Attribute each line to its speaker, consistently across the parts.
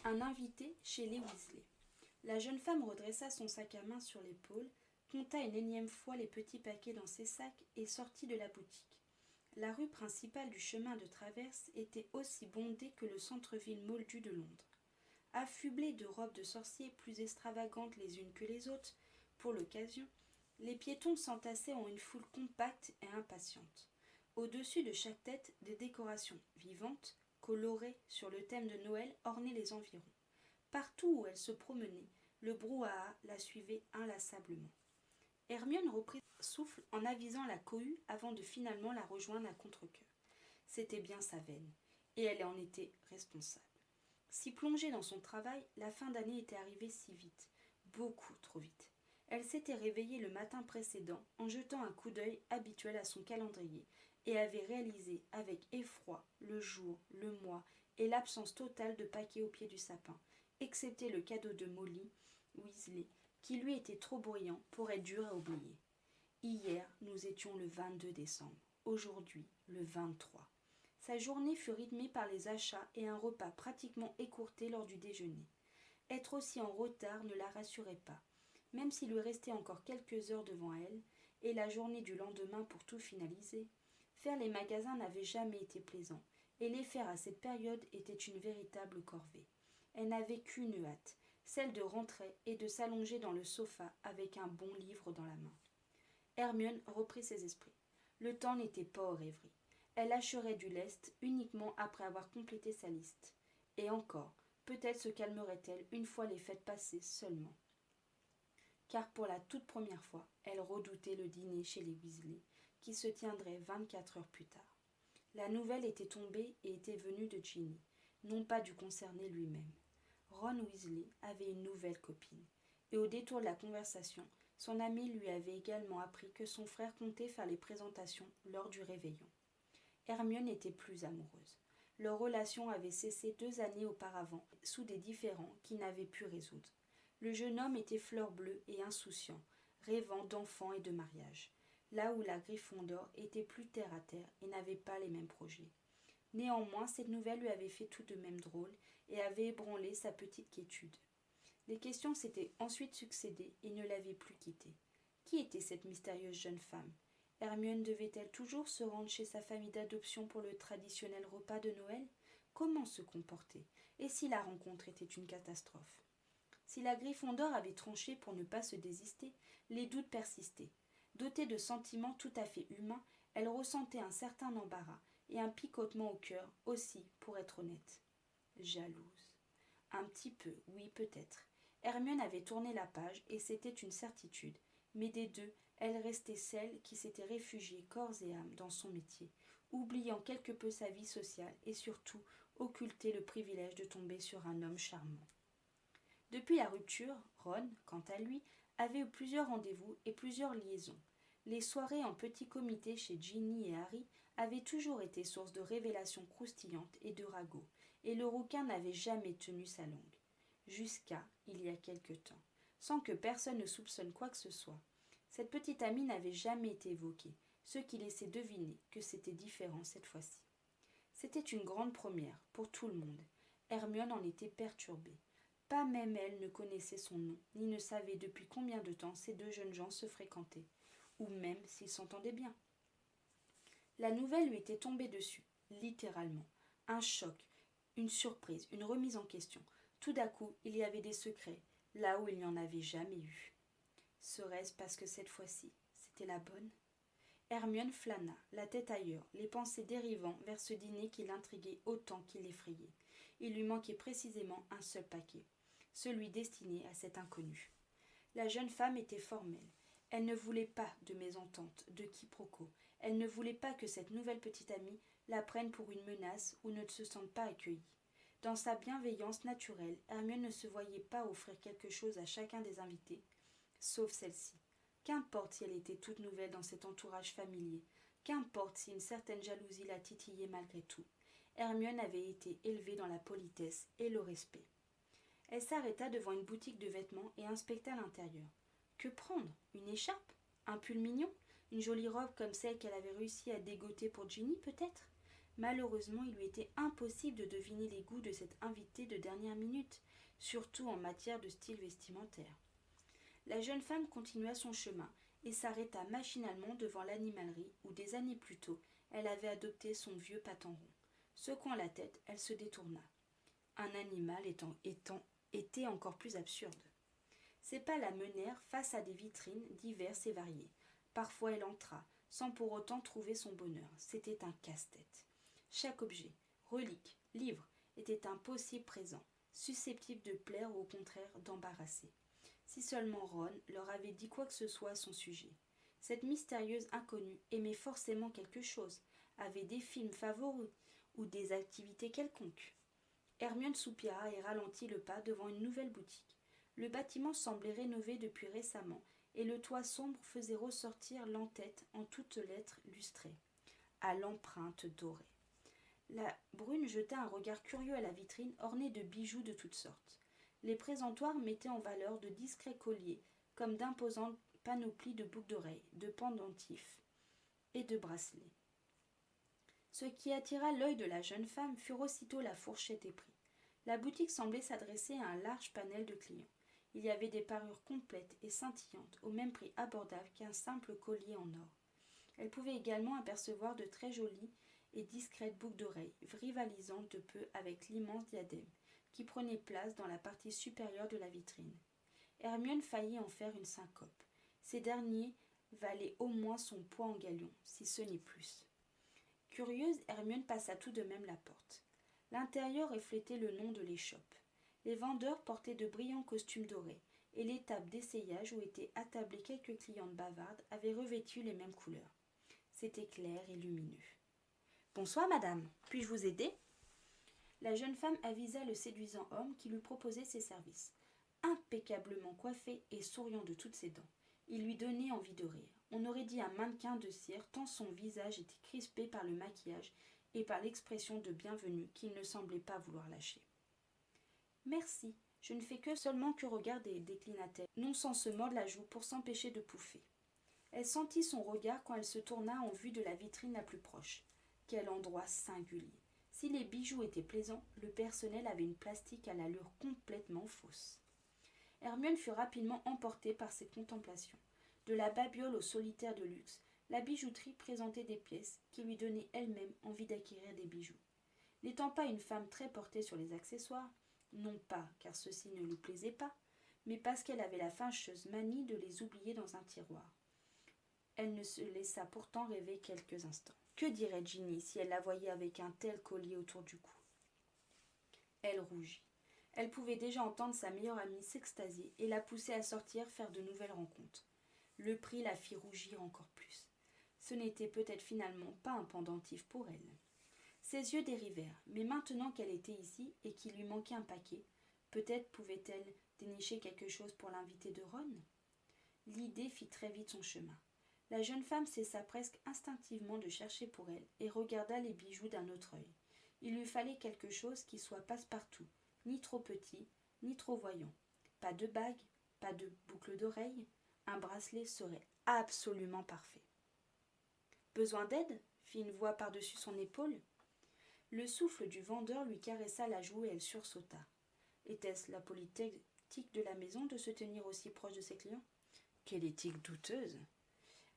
Speaker 1: Un invité chez les Weasley. La jeune femme redressa son sac à main sur l'épaule, compta une énième fois les petits paquets dans ses sacs et sortit de la boutique. La rue principale du chemin de traverse était aussi bondée que le centre-ville moldu de Londres. Affublés de robes de sorciers plus extravagantes les unes que les autres, pour l'occasion, les piétons s'entassaient en une foule compacte et impatiente. Au-dessus de chaque tête, des décorations vivantes, colorées sur le thème de Noël, ornaient les environs. Partout où elle se promenait, le brouhaha la suivait inlassablement. Hermione reprit souffle en avisant la cohue avant de finalement la rejoindre à contre-cœur. C'était bien sa veine, et elle en était responsable. Si plongée dans son travail, la fin d'année était arrivée si vite, beaucoup trop vite. Elle s'était réveillée le matin précédent en jetant un coup d'œil habituel à son calendrier et avait réalisé avec effroi le jour, le mois et l'absence totale de paquets au pied du sapin, excepté le cadeau de Molly Weasley, qui lui était trop bruyant pour être dur à oublier. Hier, nous étions le 22 décembre, aujourd'hui le 23. Sa journée fut rythmée par les achats et un repas pratiquement écourté lors du déjeuner. Être aussi en retard ne la rassurait pas, même s'il lui restait encore quelques heures devant elle, et la journée du lendemain pour tout finaliser. Faire les magasins n'avait jamais été plaisant, et les faire à cette période était une véritable corvée. Elle n'avait qu'une hâte, celle de rentrer et de s'allonger dans le sofa avec un bon livre dans la main. Hermione reprit ses esprits. Le temps n'était pas aux rêveries. Elle lâcherait du lest uniquement après avoir complété sa liste. Et encore, peut-être se calmerait-elle une fois les fêtes passées seulement. Car pour la toute première fois, elle redoutait le dîner chez les Weasley, qui se tiendrait 24 heures plus tard. La nouvelle était tombée et était venue de Ginny, non pas du concerné lui-même. Ron Weasley avait une nouvelle copine, et au détour de la conversation, son ami lui avait également appris que son frère comptait faire les présentations lors du réveillon. Hermione n'était plus amoureuse. Leur relation avait cessé 2 années auparavant, sous des différends qu'ils n'avaient pu résoudre. Le jeune homme était fleur bleue et insouciant, rêvant d'enfants et de mariage, là où la Gryffondor était plus terre à terre et n'avait pas les mêmes projets. Néanmoins, cette nouvelle lui avait fait tout de même drôle et avait ébranlé sa petite quiétude. Les questions s'étaient ensuite succédé et ne l'avaient plus quittée. Qui était cette mystérieuse jeune femme? Hermione devait-elle toujours se rendre chez sa famille d'adoption pour le traditionnel repas de Noël? Comment se comporter? Et si la rencontre était une catastrophe? Si la Gryffondor avait tranché pour ne pas se désister, les doutes persistaient. Dotée de sentiments tout à fait humains, elle ressentait un certain embarras et un picotement au cœur aussi, pour être honnête. Jalouse. Un petit peu, oui peut-être. Hermione avait tourné la page et c'était une certitude. Mais des deux, elle restait celle qui s'était réfugiée corps et âme dans son métier, oubliant quelque peu sa vie sociale et surtout occulter le privilège de tomber sur un homme charmant. Depuis la rupture, Ron, quant à lui, avait eu plusieurs rendez-vous et plusieurs liaisons. Les soirées en petit comité chez Ginny et Harry avaient toujours été source de révélations croustillantes et de ragots, et le rouquin n'avait jamais tenu sa langue. Jusqu'à il y a quelque temps, sans que personne ne soupçonne quoi que ce soit. Cette petite amie n'avait jamais été évoquée, ce qui laissait deviner que c'était différent cette fois-ci. C'était une grande première, pour tout le monde. Hermione en était perturbée. Pas même elle ne connaissait son nom, ni ne savait depuis combien de temps ces deux jeunes gens se fréquentaient, ou même s'ils s'entendaient bien. La nouvelle lui était tombée dessus, littéralement. Un choc, une surprise, une remise en question. Tout d'un coup, il y avait des secrets, là où il n'y en avait jamais eu. Serait-ce parce que cette fois-ci, c'était la bonne? Hermione flâna, la tête ailleurs, les pensées dérivant vers ce dîner qui l'intriguait autant qu'il l'effrayait. Il lui manquait précisément un seul paquet, celui destiné à cet inconnu. La jeune femme était formelle. Elle ne voulait pas de mésentente, de quiproquo. Elle ne voulait pas que cette nouvelle petite amie la prenne pour une menace ou ne se sente pas accueillie. Dans sa bienveillance naturelle, Hermione ne se voyait pas offrir quelque chose à chacun des invités, sauf celle-ci. Qu'importe si elle était toute nouvelle dans cet entourage familier, qu'importe si une certaine jalousie la titillait malgré tout. Hermione avait été élevée dans la politesse et le respect. Elle s'arrêta devant une boutique de vêtements et inspecta l'intérieur. Que prendre? Une écharpe? Un pull mignon? Une jolie robe comme celle qu'elle avait réussi à dégoter pour Ginny, peut-être? Malheureusement, il lui était impossible de deviner les goûts de cette invitée de dernière minute, surtout en matière de style vestimentaire. La jeune femme continua son chemin et s'arrêta machinalement devant l'animalerie où, des années plus tôt, elle avait adopté son vieux patenron. Secouant la tête, elle se détourna. Un animal était encore plus absurde. Ses pas la menèrent face à des vitrines diverses et variées. Parfois elle entra, sans pour autant trouver son bonheur. C'était un casse-tête. Chaque objet, relique, livre, était un possible présent, susceptible de plaire ou au contraire d'embarrasser. Si seulement Ron leur avait dit quoi que ce soit à son sujet. Cette mystérieuse inconnue aimait forcément quelque chose, avait des films favoris ou des activités quelconques. Hermione soupira et ralentit le pas devant une nouvelle boutique. Le bâtiment semblait rénové depuis récemment et le toit sombre faisait ressortir l'entête en toutes lettres lustrées, à l'empreinte dorée. La brune jeta un regard curieux à la vitrine ornée de bijoux de toutes sortes. Les présentoirs mettaient en valeur de discrets colliers, comme d'imposantes panoplies de boucles d'oreilles, de pendentifs et de bracelets. Ce qui attira l'œil de la jeune femme fut aussitôt la fourchette des prix. La boutique semblait s'adresser à un large panel de clients. Il y avait des parures complètes et scintillantes, au même prix abordable qu'un simple collier en or. Elle pouvait également apercevoir de très jolies et discrètes boucles d'oreilles, rivalisant de peu avec l'immense diadème, qui prenait place dans la partie supérieure de la vitrine. Hermione faillit en faire une syncope. Ces derniers valaient au moins son poids en galions, si ce n'est plus. Curieuse, Hermione passa tout de même la porte. L'intérieur reflétait le nom de l'échoppe. Les vendeurs portaient de brillants costumes dorés, et les tables d'essayage où étaient attablées quelques clientes bavardes avaient revêtu les mêmes couleurs. C'était clair et lumineux. « Bonsoir, madame. Puis-je vous aider ?» La jeune femme avisa le séduisant homme qui lui proposait ses services. Impeccablement coiffé et souriant de toutes ses dents, il lui donnait envie de rire. On aurait dit un mannequin de cire tant son visage était crispé par le maquillage et par l'expression de bienvenue qu'il ne semblait pas vouloir lâcher. « Merci, je ne fais que seulement que regarder, déclina-t-elle, non sans se mordre la joue pour s'empêcher de pouffer. Elle sentit son regard quand elle se tourna en vue de la vitrine la plus proche. Quel endroit singulier! Si les bijoux étaient plaisants, le personnel avait une plastique à l'allure complètement fausse. Hermione fut rapidement emportée par ces contemplations. De la babiole au solitaire de luxe, la bijouterie présentait des pièces qui lui donnaient elle-même envie d'acquérir des bijoux. N'étant pas une femme très portée sur les accessoires, non pas car ceci ne lui plaisait pas, mais parce qu'elle avait la fâcheuse manie de les oublier dans un tiroir. Elle ne se laissa pourtant rêver quelques instants. Que dirait Ginny si elle la voyait avec un tel collier autour du cou? Elle rougit. Elle pouvait déjà entendre sa meilleure amie s'extasier et la pousser à sortir faire de nouvelles rencontres. Le prix la fit rougir encore plus. Ce n'était peut-être finalement pas un pendentif pour elle. Ses yeux dérivèrent, mais maintenant qu'elle était ici et qu'il lui manquait un paquet, peut-être pouvait-elle dénicher quelque chose pour l'invité de Ron? L'idée fit très vite son chemin. La jeune femme cessa presque instinctivement de chercher pour elle et regarda les bijoux d'un autre œil. Il lui fallait quelque chose qui soit passe-partout, ni trop petit, ni trop voyant. Pas de bague, pas de boucle d'oreille, un bracelet serait absolument parfait. « Besoin d'aide » fit une voix par-dessus son épaule. Le souffle du vendeur lui caressa la joue et elle sursauta. Était-ce la politique de la maison de se tenir aussi proche de ses clients? Quelle éthique douteuse!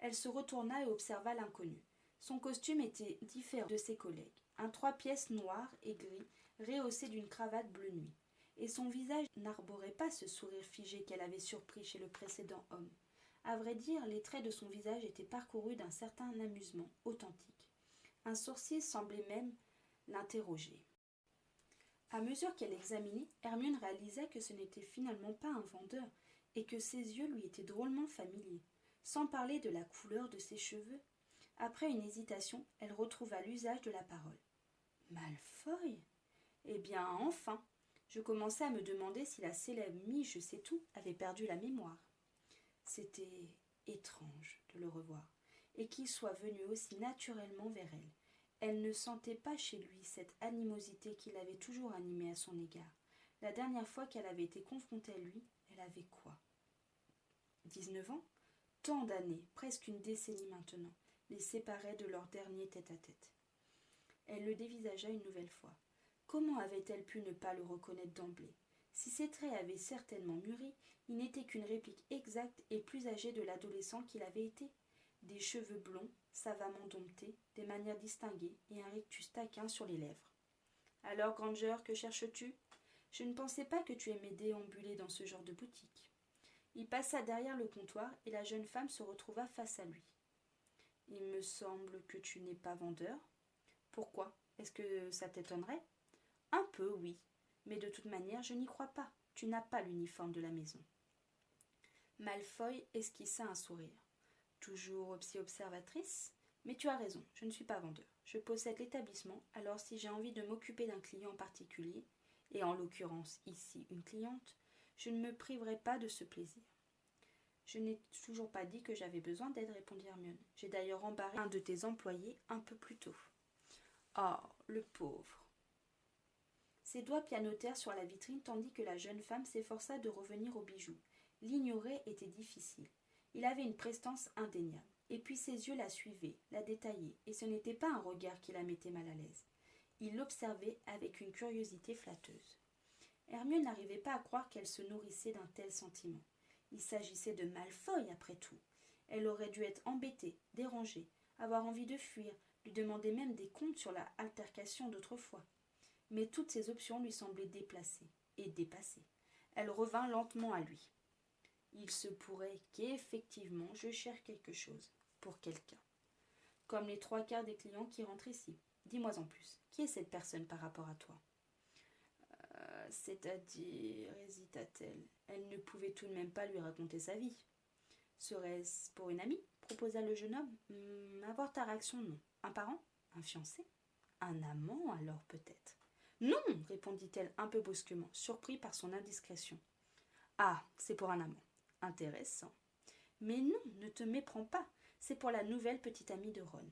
Speaker 1: Elle se retourna et observa l'inconnu. Son costume était différent de ses collègues. Un 3 pièces noir et gris, rehaussé d'une cravate bleu nuit. Et son visage n'arborait pas ce sourire figé qu'elle avait surpris chez le précédent homme. À vrai dire, les traits de son visage étaient parcourus d'un certain amusement authentique. Un sourcil semblait même l'interroger. À mesure qu'elle examinait, Hermione réalisa que ce n'était finalement pas un vendeur et que ses yeux lui étaient drôlement familiers, sans parler de la couleur de ses cheveux. Après une hésitation, elle retrouva l'usage de la parole. « Malfoy ? Eh bien, enfin !» Je commençais à me demander si la célèbre Miche-je-sais-tout avait perdu la mémoire. C'était étrange de le revoir, et qu'il soit venu aussi naturellement vers elle. Elle ne sentait pas chez lui cette animosité qui l'avait toujours animée à son égard. La dernière fois qu'elle avait été confrontée à lui, elle avait quoi? 19 ans? Tant d'années, presque une décennie maintenant, les séparaient de leur dernier tête-à-tête. Elle le dévisagea une nouvelle fois. Comment avait-elle pu ne pas le reconnaître d'emblée? Si ses traits avaient certainement mûri, il n'était qu'une réplique exacte et plus âgée de l'adolescent qu'il avait été. Des cheveux blonds, savamment domptés, des manières distinguées et un rictus taquin sur les lèvres. « Alors, Granger, que cherches-tu ? Je ne pensais pas que tu aimais déambuler dans ce genre de boutique. » Il passa derrière le comptoir et la jeune femme se retrouva face à lui. « Il me semble que tu n'es pas vendeur. Pourquoi? Est-ce que ça t'étonnerait? » Un peu, oui. Mais de toute manière, je n'y crois pas. Tu n'as pas l'uniforme de la maison. Malfoy esquissa un sourire. Toujours aussi observatrice? Mais tu as raison, je ne suis pas vendeur. Je possède l'établissement, alors si j'ai envie de m'occuper d'un client particulier, et en l'occurrence ici une cliente, je ne me priverai pas de ce plaisir. Je n'ai toujours pas dit que j'avais besoin d'aide, répondit Hermione. J'ai d'ailleurs embarré un de tes employés un peu plus tôt. Oh, le pauvre. Ses doigts pianotèrent sur la vitrine tandis que la jeune femme s'efforça de revenir aux bijoux. L'ignorer était difficile. Il avait une prestance indéniable. Et puis ses yeux la suivaient, la détaillaient, et ce n'était pas un regard qui la mettait mal à l'aise. Il l'observait avec une curiosité flatteuse. Hermione n'arrivait pas à croire qu'elle se nourrissait d'un tel sentiment. Il s'agissait de Malfoy, après tout. Elle aurait dû être embêtée, dérangée, avoir envie de fuir, lui demander même des comptes sur la altercation d'autrefois. Mais toutes ces options lui semblaient déplacées et dépassées. Elle revint lentement à lui. Il se pourrait qu'effectivement je cherche quelque chose pour quelqu'un. Comme les 3/4 des clients qui rentrent ici. Dis-moi en plus, qui est cette personne par rapport à toi? C'est-à-dire, hésita-t-elle, elle ne pouvait tout de même pas lui raconter sa vie. Serait-ce pour une amie? Proposa le jeune homme. Avoir ta réaction, non. Un parent? Un fiancé? Un amant, alors peut-être? Non, répondit-elle un peu brusquement, surpris par son indiscrétion. Ah, c'est pour un amant. Intéressant. Mais non, ne te méprends pas, c'est pour la nouvelle petite amie de Ron.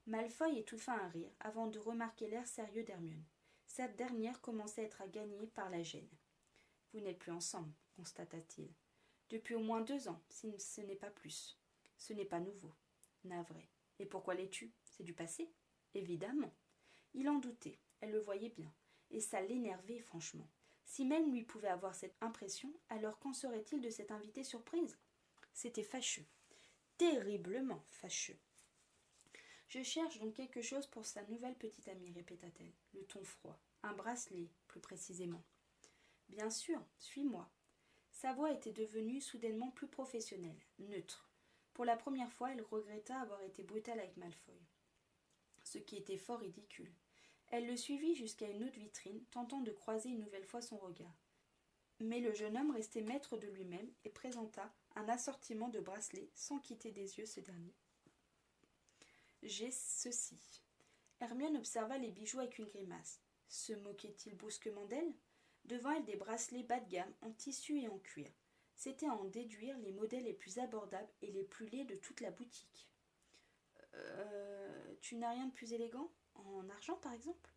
Speaker 1: Malfoy étouffa un rire avant de remarquer l'air sérieux d'Hermione. Cette dernière commençait à être gagnée par la gêne. Vous n'êtes plus ensemble, constata-t-il. Depuis au moins 2 ans, si ce n'est pas plus. Ce n'est pas nouveau. Navré. Et pourquoi l'es-tu? C'est du passé? Évidemment. Il en doutait, elle le voyait bien, et ça l'énervait franchement. Si même lui pouvait avoir cette impression, alors qu'en serait-il de cette invitée surprise? C'était fâcheux, terriblement fâcheux. Je cherche donc quelque chose pour sa nouvelle petite amie, répéta-t-elle, le ton froid. Un bracelet, plus précisément. Bien sûr, suis-moi. Sa voix était devenue soudainement plus professionnelle, neutre. Pour la première fois, elle regretta avoir été brutale avec Malfoy, ce qui était fort ridicule. Elle le suivit jusqu'à une autre vitrine, tentant de croiser une nouvelle fois son regard. Mais le jeune homme restait maître de lui-même et présenta un assortiment de bracelets sans quitter des yeux ce dernier. « J'ai ceci. » Hermione observa les bijoux avec une grimace. Se moquait-il brusquement d'elle? Devant elle, des bracelets bas de gamme en tissu et en cuir. C'était à en déduire les modèles les plus abordables et les plus laids de toute la boutique. Tu n'as rien de plus élégant? En argent, par exemple?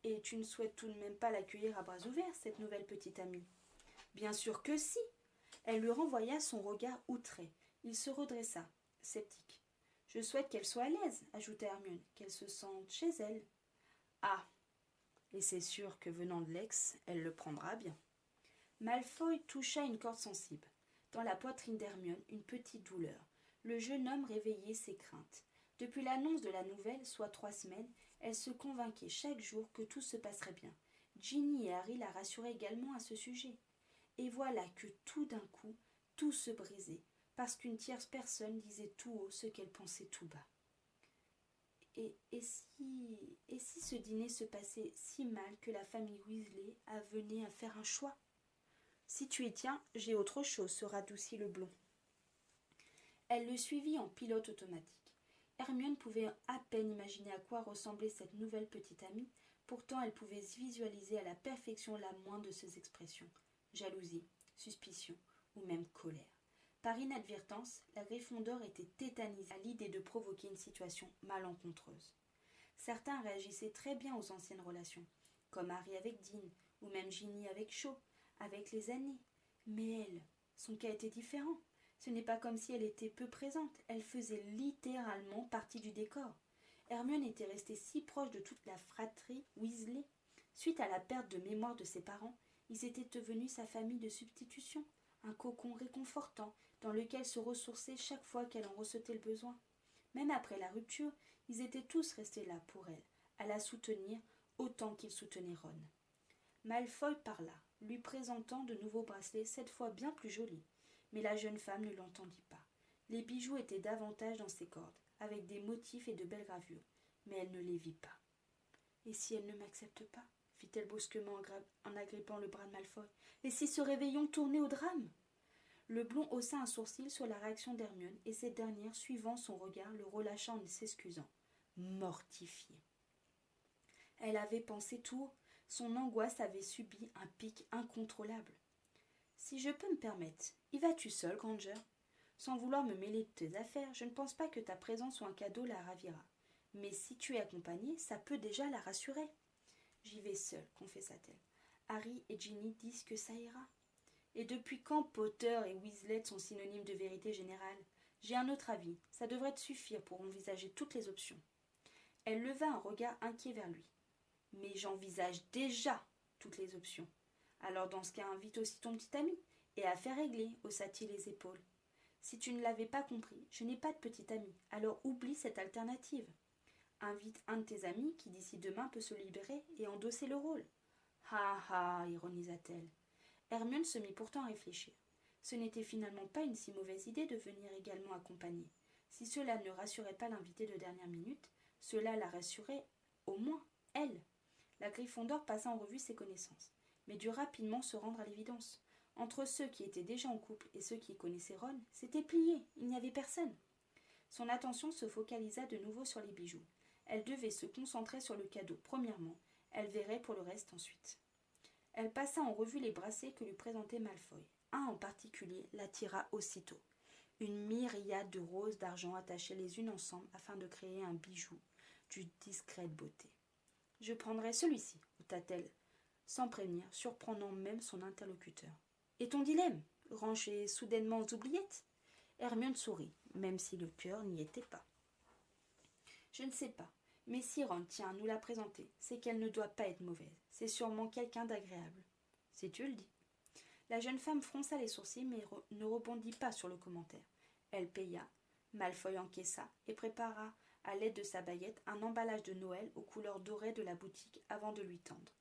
Speaker 1: Et tu ne souhaites tout de même pas l'accueillir à bras ouverts, cette nouvelle petite amie? Bien sûr que si. Elle lui renvoya son regard outré. Il se redressa, sceptique. Je souhaite qu'elle soit à l'aise, ajouta Hermione, qu'elle se sente chez elle. Ah, et c'est sûr que venant de l'ex, elle le prendra bien. Malfoy toucha une corde sensible. Dans la poitrine d'Hermione, une petite douleur. Le jeune homme réveillait ses craintes. Depuis l'annonce de la nouvelle, soit 3 semaines, elle se convainquait chaque jour que tout se passerait bien. Ginny et Harry la rassuraient également à ce sujet. Et voilà que tout d'un coup, tout se brisait, parce qu'une tierce personne disait tout haut ce qu'elle pensait tout bas. Et si ce dîner se passait si mal que la famille Weasley venait à faire un choix? Si tu y tiens, j'ai autre chose, se radoucit le blond. Elle le suivit en pilote automatique. Hermione pouvait à peine imaginer à quoi ressemblait cette nouvelle petite amie, pourtant elle pouvait visualiser à la perfection la moindre de ses expressions. Jalousie, suspicion ou même colère. Par inadvertance, la Gryffondor était tétanisée à l'idée de provoquer une situation malencontreuse. Certains réagissaient très bien aux anciennes relations, comme Harry avec Dean, ou même Ginny avec Cho, avec les années. Mais elle, son cas était différent. Ce n'est pas comme si elle était peu présente, elle faisait littéralement partie du décor. Hermione était restée si proche de toute la fratrie Weasley. Suite à la perte de mémoire de ses parents, ils étaient devenus sa famille de substitution, un cocon réconfortant dans lequel se ressourcer chaque fois qu'elle en ressentait le besoin. Même après la rupture, ils étaient tous restés là pour elle, à la soutenir autant qu'ils soutenaient Ron. Malfoy parla, lui présentant de nouveaux bracelets, cette fois bien plus jolis. Mais la jeune femme ne l'entendit pas. Les bijoux étaient davantage dans ses cordes, avec des motifs et de belles gravures, mais elle ne les vit pas. « Et si elle ne m'accepte pas ?» fit-elle brusquement en agrippant le bras de Malfoy. « Et si ce réveillon tournait au drame ?» Le blond haussa un sourcil sur la réaction d'Hermione, et cette dernière, suivant son regard, le relâcha en s'excusant. Mortifiée. Elle avait pensé tout haut. Son angoisse avait subi un pic incontrôlable. « Si je peux me permettre, y vas-tu seule, Granger ? Sans vouloir me mêler de tes affaires, je ne pense pas que ta présence ou un cadeau la ravira. Mais si tu es accompagnée, ça peut déjà la rassurer. »« J'y vais seule, confessa-t-elle. Harry et Ginny disent que ça ira. » « Et depuis quand Potter et Weasley sont synonymes de vérité générale ? J'ai un autre avis. Ça devrait te suffire pour envisager toutes les options. » Elle leva un regard inquiet vers lui. « Mais j'envisage déjà toutes les options. Alors dans ce cas, invite aussi ton petit ami. Et affaire réglée, haussa-t-il les épaules. Si tu ne l'avais pas compris, je n'ai pas de petit ami. Alors oublie cette alternative. Invite un de tes amis qui d'ici demain peut se libérer et endosser le rôle. Ha ha, ironisa-t-elle. Hermione se mit pourtant à réfléchir. Ce n'était finalement pas une si mauvaise idée de venir également accompagner. Si cela ne rassurait pas l'invité de dernière minute, cela la rassurait au moins, elle. La Gryffondor passa en revue ses connaissances, mais dut rapidement se rendre à l'évidence. Entre ceux qui étaient déjà en couple et ceux qui connaissaient Ron, c'était plié, il n'y avait personne. Son attention se focalisa de nouveau sur les bijoux. Elle devait se concentrer sur le cadeau, premièrement. Elle verrait pour le reste ensuite. Elle passa en revue les bracelets que lui présentait Malfoy. Un en particulier l'attira aussitôt. Une myriade de roses d'argent attachées les unes ensemble afin de créer un bijou d'une discrète beauté. « Je prendrai celui-ci, ôta-t-elle, sans prévenir, surprenant même son interlocuteur. « Et ton dilemme, rangé soudainement aux oubliettes ?» Hermione sourit, même si le cœur n'y était pas. « Je ne sais pas. Mais si Ron tient à nous la présenter, c'est qu'elle ne doit pas être mauvaise. C'est sûrement quelqu'un d'agréable. Si tu le dis. » La jeune femme fronça les sourcils, mais ne rebondit pas sur le commentaire. Elle paya, Malfoy encaissa et prépara, à l'aide de sa baguette, un emballage de Noël aux couleurs dorées de la boutique avant de lui tendre.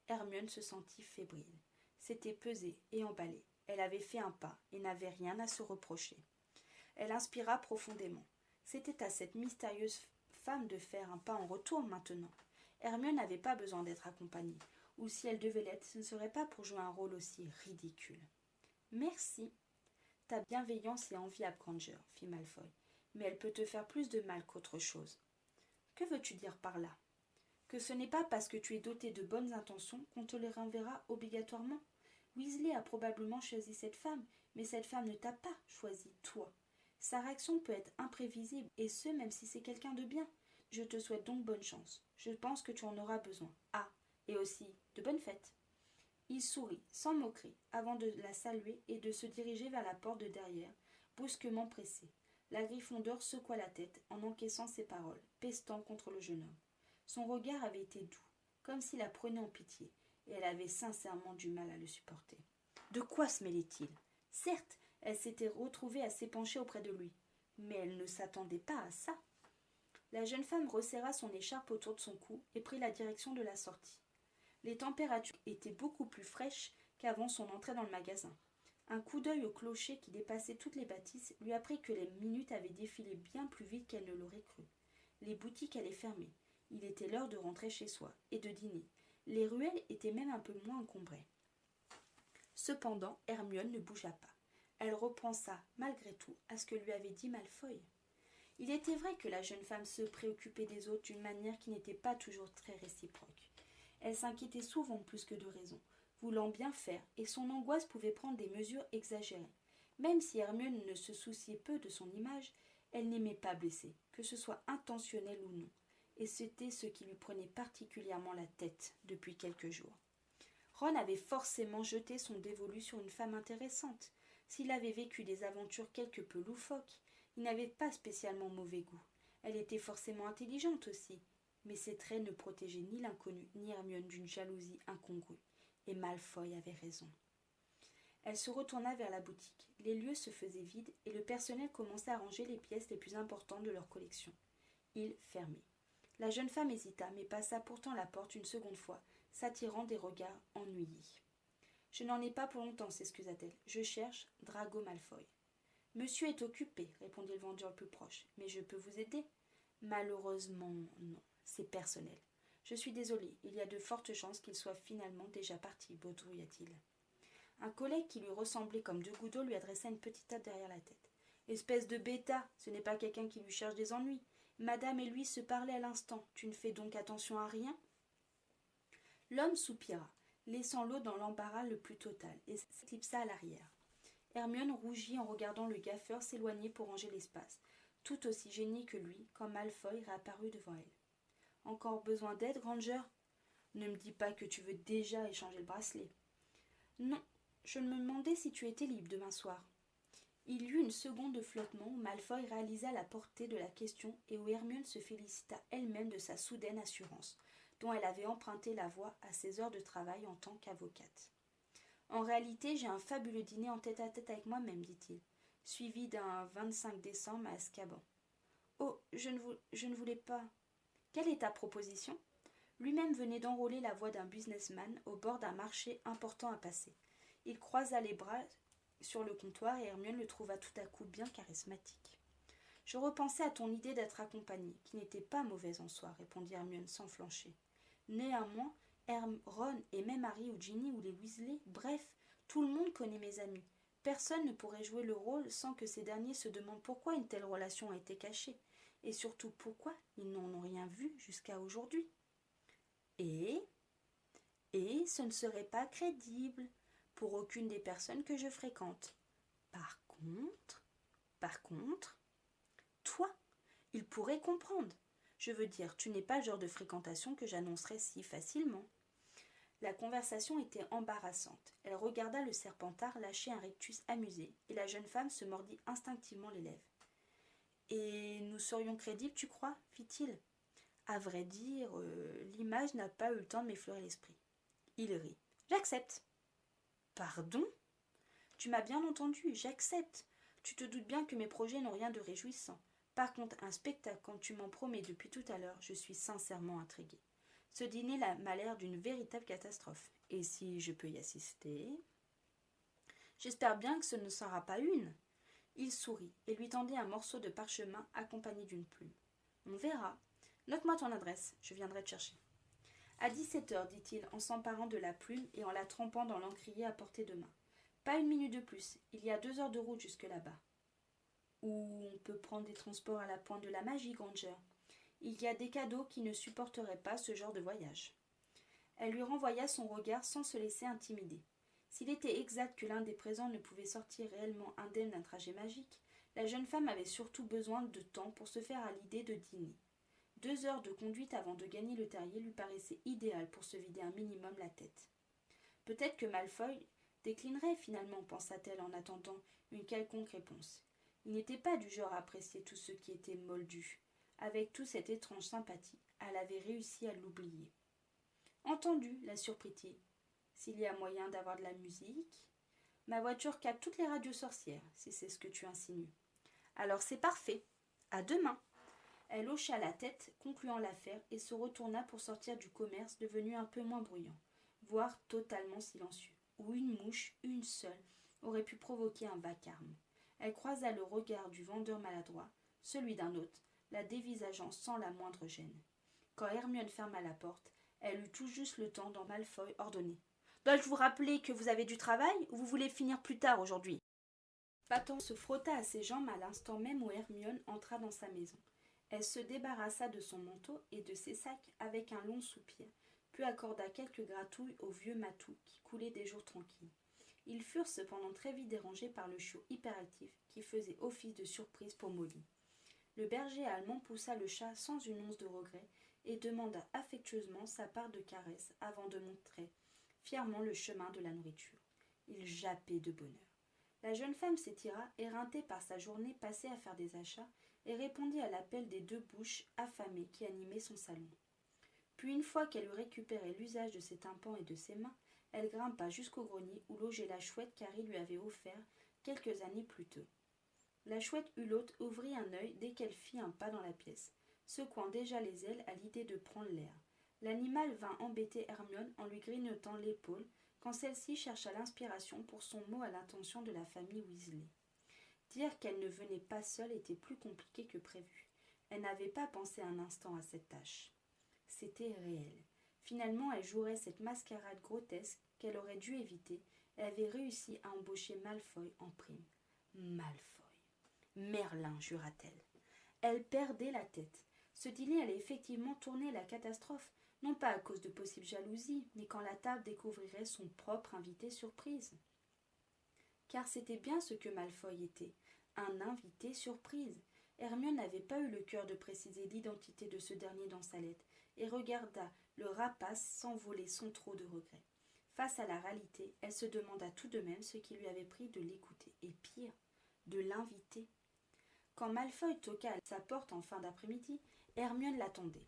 Speaker 1: Hermione se sentit fébrile. C'était pesé et emballé. Elle avait fait un pas et n'avait rien à se reprocher. Elle inspira profondément. C'était à cette mystérieuse femme de faire un pas en retour maintenant. Hermione n'avait pas besoin d'être accompagnée, ou si elle devait l'être, ce ne serait pas pour jouer un rôle aussi ridicule. « Merci. Ta bienveillance est enviable, Granger, fit Malfoy, mais elle peut te faire plus de mal qu'autre chose. Que veux-tu dire par là ? Que ce n'est pas parce que tu es doté de bonnes intentions qu'on te les renverra obligatoirement. Weasley a probablement choisi cette femme, mais cette femme ne t'a pas choisi toi. Sa réaction peut être imprévisible, et ce, même si c'est quelqu'un de bien. Je te souhaite donc bonne chance. Je pense que tu en auras besoin. Ah, et aussi, de bonnes fêtes. » Il sourit, sans moquerie, avant de la saluer et de se diriger vers la porte de derrière, brusquement pressé. La Gryffondor secoua la tête en encaissant ces paroles, pestant contre le jeune homme. Son regard avait été doux, comme s'il la prenait en pitié, et elle avait sincèrement du mal à le supporter. De quoi se mêlait-il ? Certes, elle s'était retrouvée à s'épancher auprès de lui, mais elle ne s'attendait pas à ça. La jeune femme resserra son écharpe autour de son cou et prit la direction de la sortie. Les températures étaient beaucoup plus fraîches qu'avant son entrée dans le magasin. Un coup d'œil au clocher qui dépassait toutes les bâtisses lui apprit que les minutes avaient défilé bien plus vite qu'elle ne l'aurait cru. Les boutiques allaient fermer. Il était l'heure de rentrer chez soi et de dîner. Les ruelles étaient même un peu moins encombrées. Cependant, Hermione ne bougea pas. Elle repensa, malgré tout, à ce que lui avait dit Malfoy. Il était vrai que la jeune femme se préoccupait des autres d'une manière qui n'était pas toujours très réciproque. Elle s'inquiétait souvent plus que de raison, voulant bien faire, et son angoisse pouvait prendre des mesures exagérées. Même si Hermione ne se souciait peu de son image, elle n'aimait pas blesser, que ce soit intentionnel ou non, et c'était ce qui lui prenait particulièrement la tête depuis quelques jours. Ron avait forcément jeté son dévolu sur une femme intéressante. S'il avait vécu des aventures quelque peu loufoques, il n'avait pas spécialement mauvais goût. Elle était forcément intelligente aussi, mais ses traits ne protégeaient ni l'inconnu ni Hermione d'une jalousie incongrue, et Malfoy avait raison. Elle se retourna vers la boutique. Les lieux se faisaient vides et le personnel commençait à ranger les pièces les plus importantes de leur collection. Il fermait. La jeune femme hésita, mais passa pourtant la porte une seconde fois, s'attirant des regards ennuyés. « Je n'en ai pas pour longtemps, s'excusa-t-elle. Je cherche Drago Malfoy. »« Monsieur est occupé, répondit le vendeur le plus proche. Mais je peux vous aider ? » ?»« Malheureusement, non. C'est personnel. Je suis désolée, il y a de fortes chances qu'il soit finalement déjà parti, bredouilla-t-il. Un collègue qui lui ressemblait comme deux gouttes d'eau lui adressa une petite tape derrière la tête. « Espèce de bêta, ce n'est pas quelqu'un qui lui cherche des ennuis. Madame et lui se parlaient à l'instant. Tu ne fais donc attention à rien ?» L'homme soupira, laissant l'eau dans l'embarras le plus total, et s'éclipsa à l'arrière. Hermione rougit en regardant le gaffeur s'éloigner pour ranger l'espace, tout aussi gênée que lui, quand Malfoy réapparut devant elle. « Encore besoin d'aide, Granger ? Ne me dis pas que tu veux déjà échanger le bracelet. »« Non, je me demandais si tu étais libre demain soir. » Il y eut une seconde de flottement où Malfoy réalisa la portée de la question et où Hermione se félicita elle-même de sa soudaine assurance, dont elle avait emprunté la voix à ses heures de travail en tant qu'avocate. « En réalité, j'ai un fabuleux dîner en tête-à-tête avec moi-même, dit-il, suivi d'un 25 décembre à Azkaban. « Oh, je ne voulais pas. »« Quelle est ta proposition ?» Lui-même venait d'enrôler la voix d'un businessman au bord d'un marché important à passer. Il croisa les bras sur le comptoir et Hermione le trouva tout à coup bien charismatique. « Je repensais à ton idée d'être accompagnée, qui n'était pas mauvaise en soi, répondit Hermione sans flancher. Néanmoins, Ron et même Harry ou Ginny ou les Weasley, bref, tout le monde connaît mes amis. Personne ne pourrait jouer le rôle sans que ces derniers se demandent pourquoi une telle relation a été cachée, et surtout pourquoi ils n'en ont rien vu jusqu'à aujourd'hui. Et ce ne serait pas crédible pour aucune des personnes que je fréquente. Par contre, toi, ils pourraient comprendre. Je veux dire, tu n'es pas le genre de fréquentation que j'annoncerais si facilement. » La conversation était embarrassante. Elle regarda le Serpentard lâcher un rictus amusé, et la jeune femme se mordit instinctivement les lèvres. « Et nous serions crédibles, tu crois ? Fit-il. À vrai dire, l'image n'a pas eu le temps de m'effleurer l'esprit. » Il rit. « J'accepte. »« Pardon ? Tu m'as bien entendu, j'accepte. Tu te doutes bien que mes projets n'ont rien de réjouissant. Par contre, un spectacle, comme tu m'en promets depuis tout à l'heure, je suis sincèrement intriguée. Ce dîner m'a l'air d'une véritable catastrophe. Et si je peux y assister ? J'espère bien que ce ne sera pas une. » Il sourit et lui tendit un morceau de parchemin accompagné d'une plume. « On verra. Note-moi ton adresse, je viendrai te chercher. » « À 17h, dit-il en s'emparant de la plume et en la trempant dans l'encrier à portée de main. Pas une minute de plus, il y a 2 heures de route jusque là-bas. Ou on peut prendre des transports à la pointe de la magie, Granger. Il y a des cadeaux qui ne supporteraient pas ce genre de voyage. » Elle lui renvoya son regard sans se laisser intimider. S'il était exact que l'un des présents ne pouvait sortir réellement indemne d'un trajet magique, la jeune femme avait surtout besoin de temps pour se faire à l'idée de dîner. 2 heures de conduite avant de gagner le terrier lui paraissaient idéales pour se vider un minimum la tête. Peut-être que Malfoy déclinerait finalement, pensa-t-elle en attendant une quelconque réponse. Il n'était pas du genre à apprécier tout ce qui était moldu. Avec toute cette étrange sympathie, elle avait réussi à l'oublier. « Entendu, la surprit-il. S'il y a moyen d'avoir de la musique. Ma voiture capte toutes les radios sorcières, si c'est ce que tu insinues. Alors c'est parfait. À demain. » Elle hocha la tête, concluant l'affaire, et se retourna pour sortir du commerce devenu un peu moins bruyant, voire totalement silencieux, où une mouche, une seule, aurait pu provoquer un vacarme. Elle croisa le regard du vendeur maladroit, celui d'un autre, la dévisageant sans la moindre gêne. Quand Hermione ferma la porte, elle eut tout juste le temps d'en Malfoy ordonner. « Dois-je vous rappeler que vous avez du travail ou vous voulez finir plus tard aujourd'hui ?» Paton se frotta à ses jambes à l'instant même où Hermione entra dans sa maison. Elle se débarrassa de son manteau et de ses sacs avec un long soupir, puis accorda quelques gratouilles au vieux matou qui coulait des jours tranquilles. Ils furent cependant très vite dérangés par le chiot hyperactif qui faisait office de surprise pour Molly. Le berger allemand poussa le chat sans une once de regret et demanda affectueusement sa part de caresses avant de montrer fièrement le chemin de la nourriture. Il jappait de bonheur. La jeune femme s'étira, éreintée par sa journée passée à faire des achats, et répondit à l'appel des 2 bouches affamées qui animaient son salon. Puis une fois qu'elle eut récupéré l'usage de ses tympans et de ses mains, elle grimpa jusqu'au grenier où logeait la chouette qu'Harry lui avait offert quelques années plus tôt. La chouette Hulotte ouvrit un œil dès qu'elle fit un pas dans la pièce, secouant déjà les ailes à l'idée de prendre l'air. L'animal vint embêter Hermione en lui grignotant l'épaule quand celle-ci chercha l'inspiration pour son mot à l'intention de la famille Weasley. Dire qu'elle ne venait pas seule était plus compliqué que prévu. Elle n'avait pas pensé un instant à cette tâche. C'était réel. Finalement, elle jouerait cette mascarade grotesque qu'elle aurait dû éviter et avait réussi à embaucher Malfoy en prime. Malfoy. Merlin, jura-t-elle. Elle perdait la tête. Ce dîner allait effectivement tourner à la catastrophe, non pas à cause de possible jalousie, mais quand la table découvrirait son propre invité surprise. Car c'était bien ce que Malfoy était, un invité surprise. Hermione n'avait pas eu le cœur de préciser l'identité de ce dernier dans sa lettre, et regarda le rapace s'envoler sans trop de regret. Face à la réalité, elle se demanda tout de même ce qui lui avait pris de l'écouter, et pire, de l'inviter. Quand Malfoy toqua à sa porte en fin d'après-midi, Hermione l'attendait.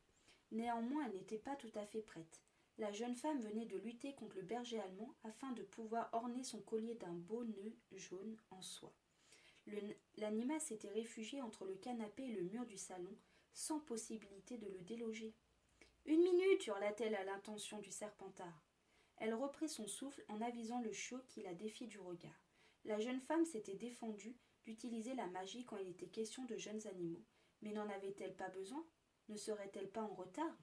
Speaker 1: Néanmoins, elle n'était pas tout à fait prête. La jeune femme venait de lutter contre le berger allemand afin de pouvoir orner son collier d'un beau nœud jaune en soie. L'animal s'était réfugié entre le canapé et le mur du salon, sans possibilité de le déloger. « Une minute !» hurla-t-elle à l'intention du Serpentard. Elle reprit son souffle en avisant le chiot qui la défiait du regard. La jeune femme s'était défendue d'utiliser la magie quand il était question de jeunes animaux, mais n'en avait-elle pas besoin? Ne serait-elle pas en retard?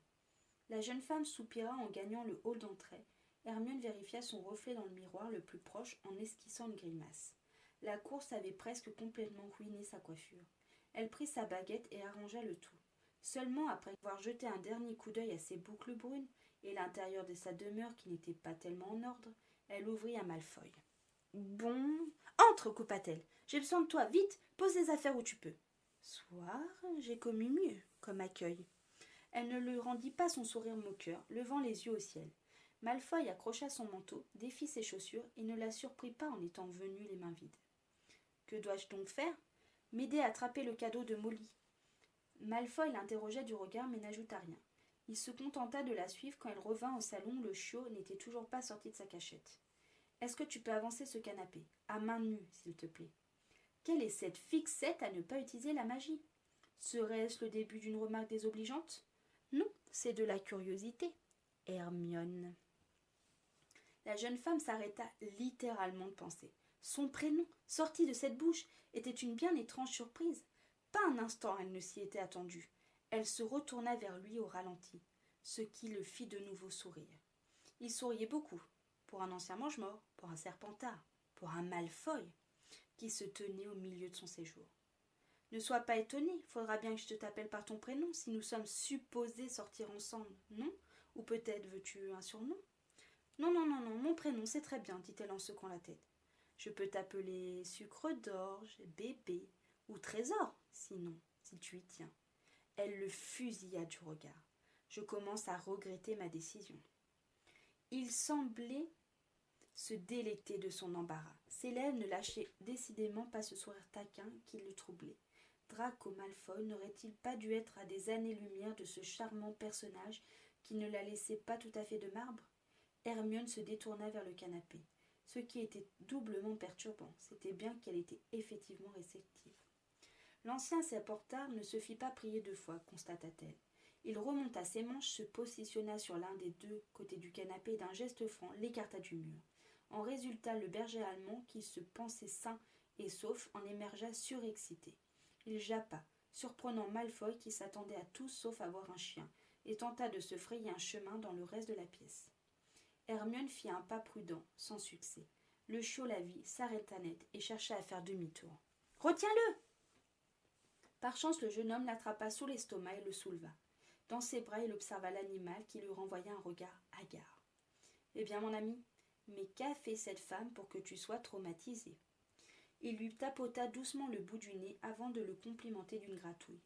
Speaker 1: La jeune femme soupira en gagnant le hall d'entrée. Hermione vérifia son reflet dans le miroir le plus proche en esquissant une grimace. La course avait presque complètement ruiné sa coiffure. Elle prit sa baguette et arrangea le tout. Seulement, après avoir jeté un dernier coup d'œil à ses boucles brunes et l'intérieur de sa demeure qui n'était pas tellement en ordre, elle ouvrit à Malfoy. « Bon, entre, coupa-t-elle. J'ai besoin de toi, vite, pose les affaires où tu peux. »« Soir, j'ai commis mieux, comme accueil. » Elle ne lui rendit pas son sourire moqueur, levant les yeux au ciel. Malfoy accrocha son manteau, défit ses chaussures et ne la surprit pas en étant venu les mains vides. « Que dois-je donc faire ? M'aider à attraper le cadeau de Molly. » Malfoy l'interrogea du regard mais n'ajouta rien. Il se contenta de la suivre quand elle revint au salon où le chiot n'était toujours pas sorti de sa cachette. « Est-ce que tu peux avancer ce canapé ? À main nue, s'il te plaît. » Quelle est cette fixette à ne pas utiliser la magie ? Serait-ce le début d'une remarque désobligeante ? Non, c'est de la curiosité. Hermione. La jeune femme s'arrêta littéralement de penser. Son prénom, sorti de cette bouche, était une bien étrange surprise. Pas un instant elle ne s'y était attendue. Elle se retourna vers lui au ralenti, ce qui le fit de nouveau sourire. Il souriait beaucoup, pour un ancien mange-mort, pour un Serpentard, pour un Malfoy, qui se tenait au milieu de son séjour. Ne sois pas étonné, il faudra bien que je t'appelle par ton prénom si nous sommes supposés sortir ensemble, non ? Ou peut-être veux-tu un surnom ? Non, mon prénom, c'est très bien, dit-elle en secouant la tête. Je peux t'appeler Sucre d'Orge, Bébé, ou Trésor, sinon, si tu y tiens. Elle le fusilla du regard. Je commence à regretter ma décision. Il semblait se délecter de son embarras. Ses lèvres ne lâchaient décidément pas ce sourire taquin qui le troublait. Draco Malfoy n'aurait-il pas dû être à des années-lumière de ce charmant personnage qui ne la laissait pas tout à fait de marbre ? Hermione se détourna vers le canapé. Ce qui était doublement perturbant, c'était bien qu'elle était effectivement réceptive. L'ancien Serpentard ne se fit pas prier 2 fois, constata-t-elle. Il remonta ses manches, se positionna sur l'un des 2 côtés du canapé et d'un geste franc l'écarta du mur. En résulta le berger allemand qui se pensait sain et sauf en émergea surexcité. Il jappa, surprenant Malfoy qui s'attendait à tout sauf à voir un chien, et tenta de se frayer un chemin dans le reste de la pièce. Hermione fit un pas prudent, sans succès. Le chiot la vit, s'arrêta net et chercha à faire demi-tour. « Retiens-le » Par chance, le jeune homme l'attrapa sous l'estomac et le souleva. Dans ses bras, il observa l'animal qui lui renvoya un regard hagard. « Eh bien, mon ami, mais qu'a fait cette femme pour que tu sois traumatisé ?» Il lui tapota doucement le bout du nez avant de le complimenter d'une gratouille.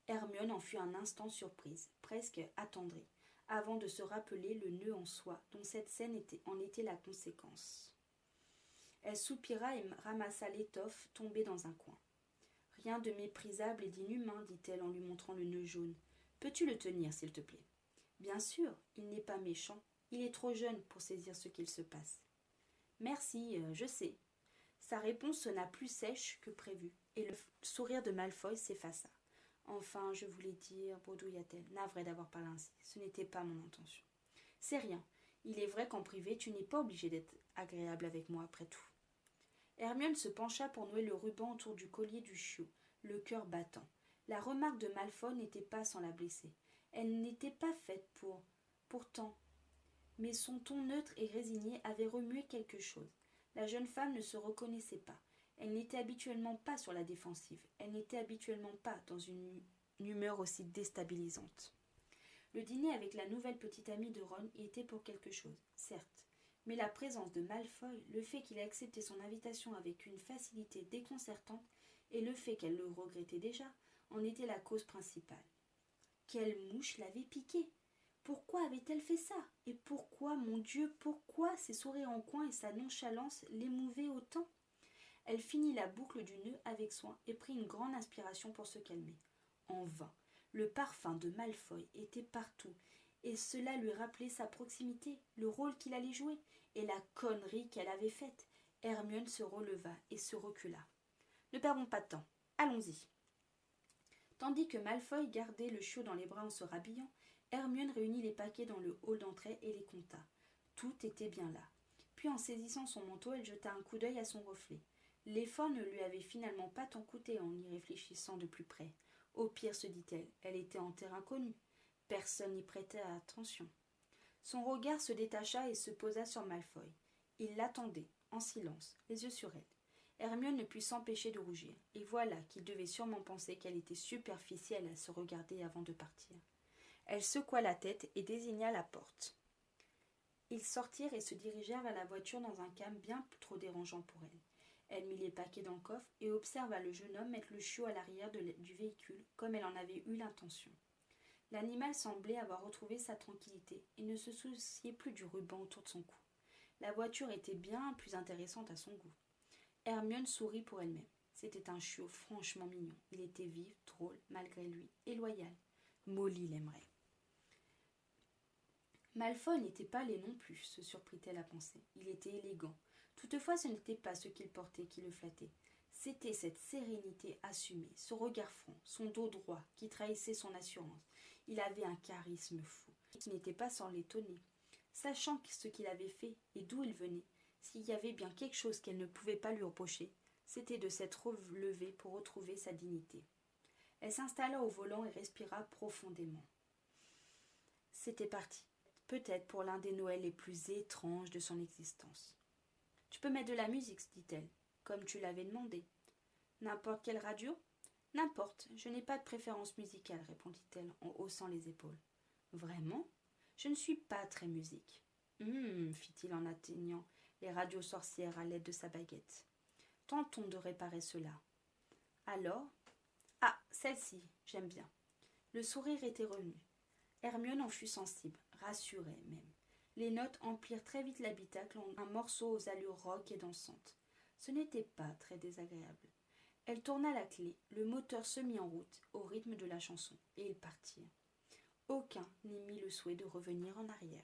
Speaker 1: Hermione en fut un instant surprise, presque attendrie, avant de se rappeler le nœud en soie dont cette scène en était la conséquence. Elle soupira et ramassa l'étoffe tombée dans un coin. « Rien de méprisable et d'inhumain, dit-elle en lui montrant le nœud jaune. Peux-tu le tenir, s'il te plaît? Bien sûr, il n'est pas méchant. Il est trop jeune pour saisir ce qu'il se passe. Merci, je sais. Sa réponse sonna plus sèche que prévu, et le sourire de Malfoy s'effaça. Enfin, je voulais dire, bredouilla-t-elle, navrée d'avoir parlé ainsi. Ce n'était pas mon intention. C'est rien. Il est vrai qu'en privé, tu n'es pas obligé d'être agréable avec moi après tout. Hermione se pencha pour nouer le ruban autour du collier du chiot, le cœur battant. La remarque de Malfoy n'était pas sans la blesser. Elle n'était pas faite pour. Pourtant. Mais son ton neutre et résigné avait remué quelque chose. La jeune femme ne se reconnaissait pas. Elle n'était habituellement pas sur la défensive. Elle n'était habituellement pas dans une humeur aussi déstabilisante. Le dîner avec la nouvelle petite amie de Ron y était pour quelque chose, certes. Mais la présence de Malfoy, le fait qu'il ait accepté son invitation avec une facilité déconcertante, et le fait qu'elle le regrettait déjà, en étaient la cause principale. Quelle mouche l'avait piquée? Pourquoi avait-elle fait ça? Et pourquoi, mon Dieu, pourquoi ses sourires en coin et sa nonchalance l'émouvaient autant? Elle finit la boucle du nœud avec soin et prit une grande inspiration pour se calmer. En vain. Le parfum de Malfoy était partout, et cela lui rappelait sa proximité, le rôle qu'il allait jouer, et la connerie qu'elle avait faite. Hermione se releva et se recula. Ne perdons pas de temps. Allons-y. Tandis que Malfoy gardait le chiot dans les bras en se rhabillant, Hermione réunit les paquets dans le hall d'entrée et les compta. Tout était bien là. Puis en saisissant son manteau, elle jeta un coup d'œil à son reflet. L'effort ne lui avait finalement pas tant coûté en y réfléchissant de plus près. Au pire, se dit-elle, elle était en terrain connu. Personne n'y prêtait attention. Son regard se détacha et se posa sur Malfoy. Il l'attendait, en silence, les yeux sur elle. Hermione ne put s'empêcher de rougir, et voilà qu'il devait sûrement penser qu'elle était superficielle à se regarder avant de partir. Elle secoua la tête et désigna la porte. Ils sortirent et se dirigèrent vers la voiture dans un calme bien trop dérangeant pour elle. Elle mit les paquets dans le coffre et observa le jeune homme mettre le chiot à l'arrière du véhicule, comme elle en avait eu l'intention. L'animal semblait avoir retrouvé sa tranquillité et ne se souciait plus du ruban autour de son cou. La voiture était bien plus intéressante à son goût. Hermione sourit pour elle-même. C'était un chiot franchement mignon. Il était vif, drôle, malgré lui, et loyal. Molly l'aimerait. Malfoy n'était pas laid non plus, se surprit-elle à penser. Il était élégant. Toutefois, ce n'était pas ce qu'il portait qui le flattait. C'était cette sérénité assumée, ce regard franc, son dos droit, qui trahissait son assurance. Il avait un charisme fou, qui n'était pas sans l'étonner. Sachant ce qu'il avait fait et d'où il venait, s'il y avait bien quelque chose qu'elle ne pouvait pas lui reprocher, c'était de s'être relevée pour retrouver sa dignité. Elle s'installa au volant et respira profondément. C'était parti, peut-être pour l'un des Noëls les plus étranges de son existence. « Tu peux mettre de la musique, dit-elle, comme tu l'avais demandé. »« N'importe quelle radio ?»« N'importe, je n'ai pas de préférence musicale, répondit-elle en haussant les épaules. »« Vraiment ? Je ne suis pas très musique. »« fit-il en atteignant les radios sorcières à l'aide de sa baguette. « Tentons de réparer cela. »« Alors ? Ah, celle-ci, j'aime bien. » Le sourire était revenu. Hermione en fut sensible, rassurée même. Les notes emplirent très vite l'habitacle en un morceau aux allures rock et dansantes. Ce n'était pas très désagréable. Elle tourna la clé, le moteur se mit en route au rythme de la chanson, et ils partirent. Aucun n'émit le souhait de revenir en arrière.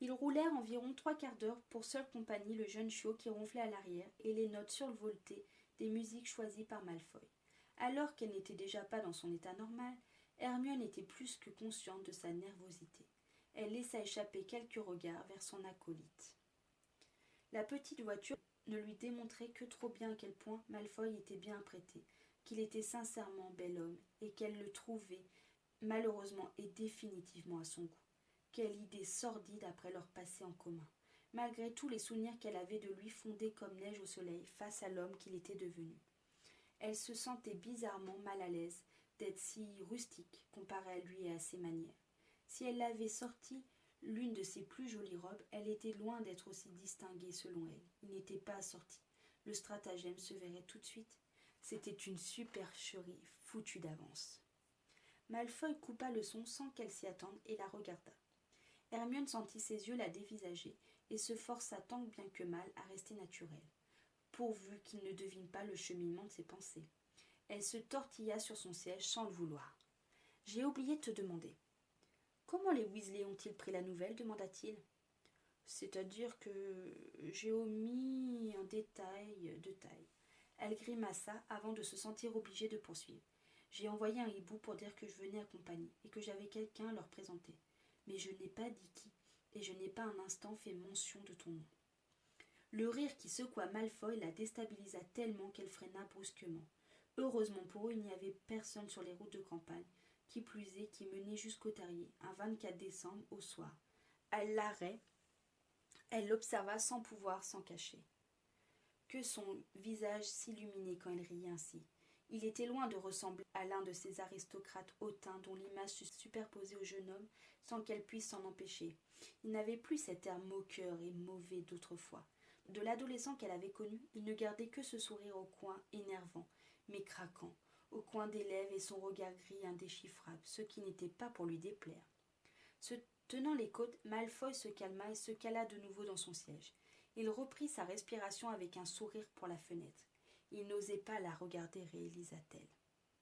Speaker 1: Ils roulèrent environ 3/4 d'heure pour seule compagnie le jeune chiot qui ronflait à l'arrière et les notes survoltées des musiques choisies par Malfoy. Alors qu'elle n'était déjà pas dans son état normal, Hermione était plus que consciente de sa nervosité. Elle laissa échapper quelques regards vers son acolyte. La petite voiture ne lui démontrait que trop bien à quel point Malfoy était bien apprêté, qu'il était sincèrement bel homme et qu'elle le trouvait malheureusement et définitivement à son goût. Quelle idée sordide après leur passé en commun. Malgré tous les souvenirs qu'elle avait de lui fondaient comme neige au soleil face à l'homme qu'il était devenu. Elle se sentait bizarrement mal à l'aise d'être si rustique comparée à lui et à ses manières. Si elle l'avait sorti l'une de ses plus jolies robes, elle était loin d'être aussi distinguée selon elle. Il n'était pas assorti. Le stratagème se verrait tout de suite. C'était une supercherie foutue d'avance. Malfoy coupa le son sans qu'elle s'y attende et la regarda. Hermione sentit ses yeux la dévisager et se força tant bien que mal à rester naturelle. pourvu qu'il ne devine pas le cheminement de ses pensées. Elle se tortilla sur son siège sans le vouloir. « J'ai oublié de te demander. Comment les Weasley ont-ils pris la nouvelle » demanda-t-il. « C'est-à-dire que j'ai omis un détail de taille. » Elle grimaça avant de se sentir obligée de poursuivre. « J'ai envoyé un hibou pour dire que je venais accompagner et que j'avais quelqu'un à leur présenter. Mais je n'ai pas dit qui, et je n'ai pas un instant fait mention de ton nom. » Le rire qui secoua Malfoy la déstabilisa tellement qu'elle freina brusquement. Heureusement pour eux, il n'y avait personne sur les routes de campagne, qui plus est qui menait jusqu'au terrier, un 24 décembre au soir. À l'arrêt, elle l'observa sans pouvoir s'en cacher. Que son visage s'illuminait quand elle riait ainsi. Il était loin de ressembler à l'un de ces aristocrates hautains dont l'image se superposait au jeune homme sans qu'elle puisse s'en empêcher. Il n'avait plus cet air moqueur et mauvais d'autrefois. De l'adolescent qu'elle avait connu, il ne gardait que ce sourire au coin énervant, mais craquant, au coin des lèvres et son regard gris indéchiffrable, ce qui n'était pas pour lui déplaire. Se tenant les côtes, Malfoy se calma et se cala de nouveau dans son siège. Il reprit sa respiration avec un sourire pour la fenêtre. Il n'osait pas la regarder, réalisa-t-elle.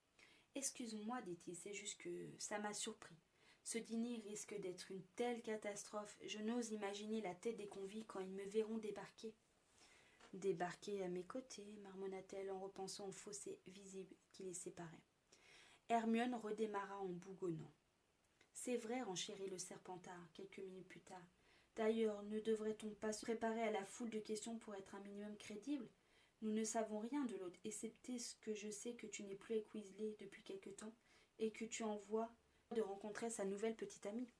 Speaker 1: « Excuse-moi, dit-il, c'est juste que ça m'a surpris. Ce dîner risque d'être une telle catastrophe. Je n'ose imaginer la tête des convives quand ils me verront débarquer. » « Débarquer à mes côtés, marmonna-t-elle en repensant au fossé visible qui les séparait. Hermione redémarra en bougonnant. « C'est vrai, renchérit le Serpentard, quelques minutes plus tard. D'ailleurs, ne devrait-on pas se préparer à la foule de questions pour être un minimum crédible ? Nous ne savons rien de l'autre, excepté ce que je sais que tu n'es plus avec Weasley depuis quelque temps et que tu envoies de rencontrer sa nouvelle petite amie. »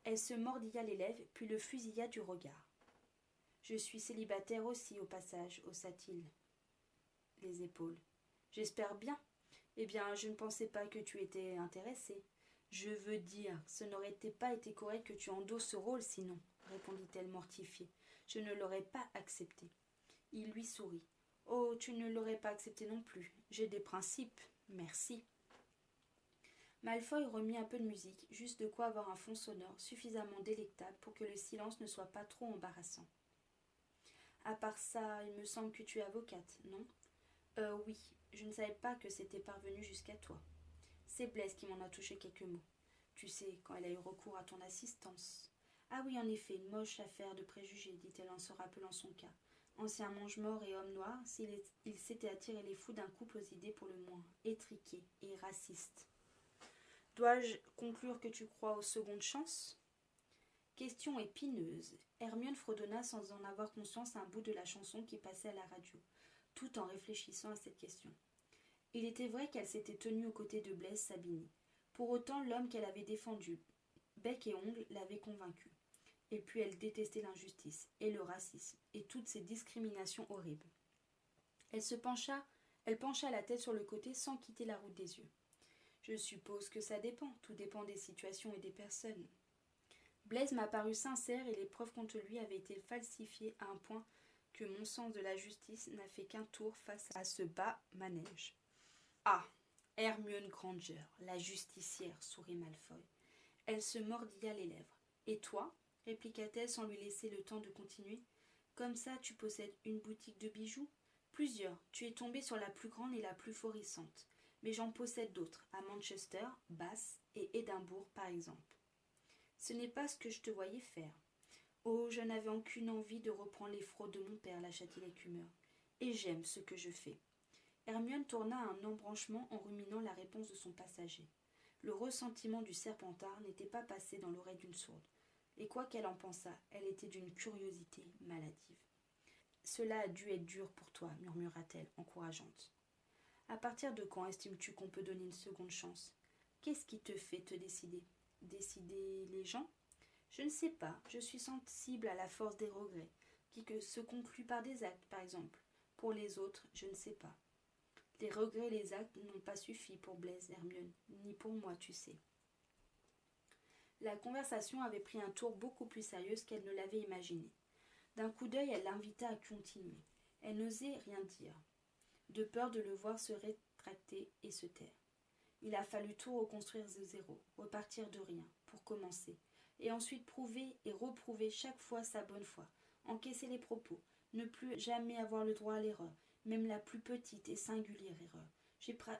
Speaker 1: Elle se mordilla les lèvres, puis le fusilla du regard. « Je suis célibataire aussi, au passage, haussa-t-il les épaules. « J'espère bien. Eh bien, je ne pensais pas que tu étais intéressée. Je veux dire, ce n'aurait pas été correct que tu endosses ce rôle sinon, répondit-elle mortifiée. Je ne l'aurais pas accepté. » Il lui sourit. « Oh, tu ne l'aurais pas accepté non plus. J'ai des principes. Merci. » Malfoy remit un peu de musique, juste de quoi avoir un fond sonore suffisamment délectable pour que le silence ne soit pas trop embarrassant. « À part ça, il me semble que tu es avocate, non ? » Oui, je ne savais pas que c'était parvenu jusqu'à toi. C'est Blaise qui m'en a touché quelques mots. Tu sais, quand elle a eu recours à ton assistance. Ah oui, en effet, une moche affaire de préjugés, dit-elle en se rappelant son cas. Ancien mange-mort et homme noir, il s'était attiré les fous d'un couple aux idées pour le moins étriquées et racistes. Dois-je conclure que tu crois aux secondes chances ? Question épineuse. Hermione fredonna sans en avoir conscience un bout de la chanson qui passait à la radio, tout en réfléchissant à cette question. Il était vrai qu'elle s'était tenue aux côtés de Blaise Sabini. Pour autant, l'homme qu'elle avait défendu, bec et ongles, l'avait convaincue. Et puis elle détestait l'injustice, et le racisme, et toutes ces discriminations horribles. Elle pencha la tête sur le côté sans quitter la route des yeux. Je suppose que ça dépend, tout dépend des situations et des personnes. Blaise m'a paru sincère et les preuves contre lui avaient été falsifiées à un point que mon sens de la justice n'a fait qu'un tour face à ce bas manège. Ah, Hermione Granger, la justicière, sourit Malfoy. Elle se mordilla les lèvres. Et toi ? Répliqua-t-elle sans lui laisser le temps de continuer. Comme ça, tu possèdes une boutique de bijoux ? Plusieurs. Tu es tombée sur la plus grande et la plus florissante. Mais j'en possède d'autres, à Manchester, Bath et Édimbourg par exemple. Ce n'est pas ce que je te voyais faire. Oh, je n'avais aucune envie de reprendre les fraudes de mon père, lâcha-t-il avec humeur. Et j'aime ce que je fais. Hermione tourna un embranchement en ruminant la réponse de son passager. Le ressentiment du Serpentard n'était pas passé dans l'oreille d'une sourde. Et quoi qu'elle en pensât, elle était d'une curiosité maladive. « Cela a dû être dur pour toi, murmura-t-elle, encourageante. À partir de quand estimes-tu qu'on peut donner une seconde chance ? Qu'est-ce qui te fait te décider ? Décider les gens ? Je ne sais pas, je suis sensible à la force des regrets, qui se concluent par des actes, par exemple. Pour les autres, je ne sais pas. Les regrets et les actes n'ont pas suffi pour Blaise, Hermione, ni pour moi, tu sais. » La conversation avait pris un tour beaucoup plus sérieux qu'elle ne l'avait imaginé. D'un coup d'œil, elle l'invita à continuer. Elle n'osait rien dire, de peur de le voir se rétracter et se taire. Il a fallu tout reconstruire de zéro, repartir de rien, pour commencer, et ensuite prouver et reprouver chaque fois sa bonne foi, encaisser les propos, ne plus jamais avoir le droit à l'erreur, même la plus petite et singulière erreur.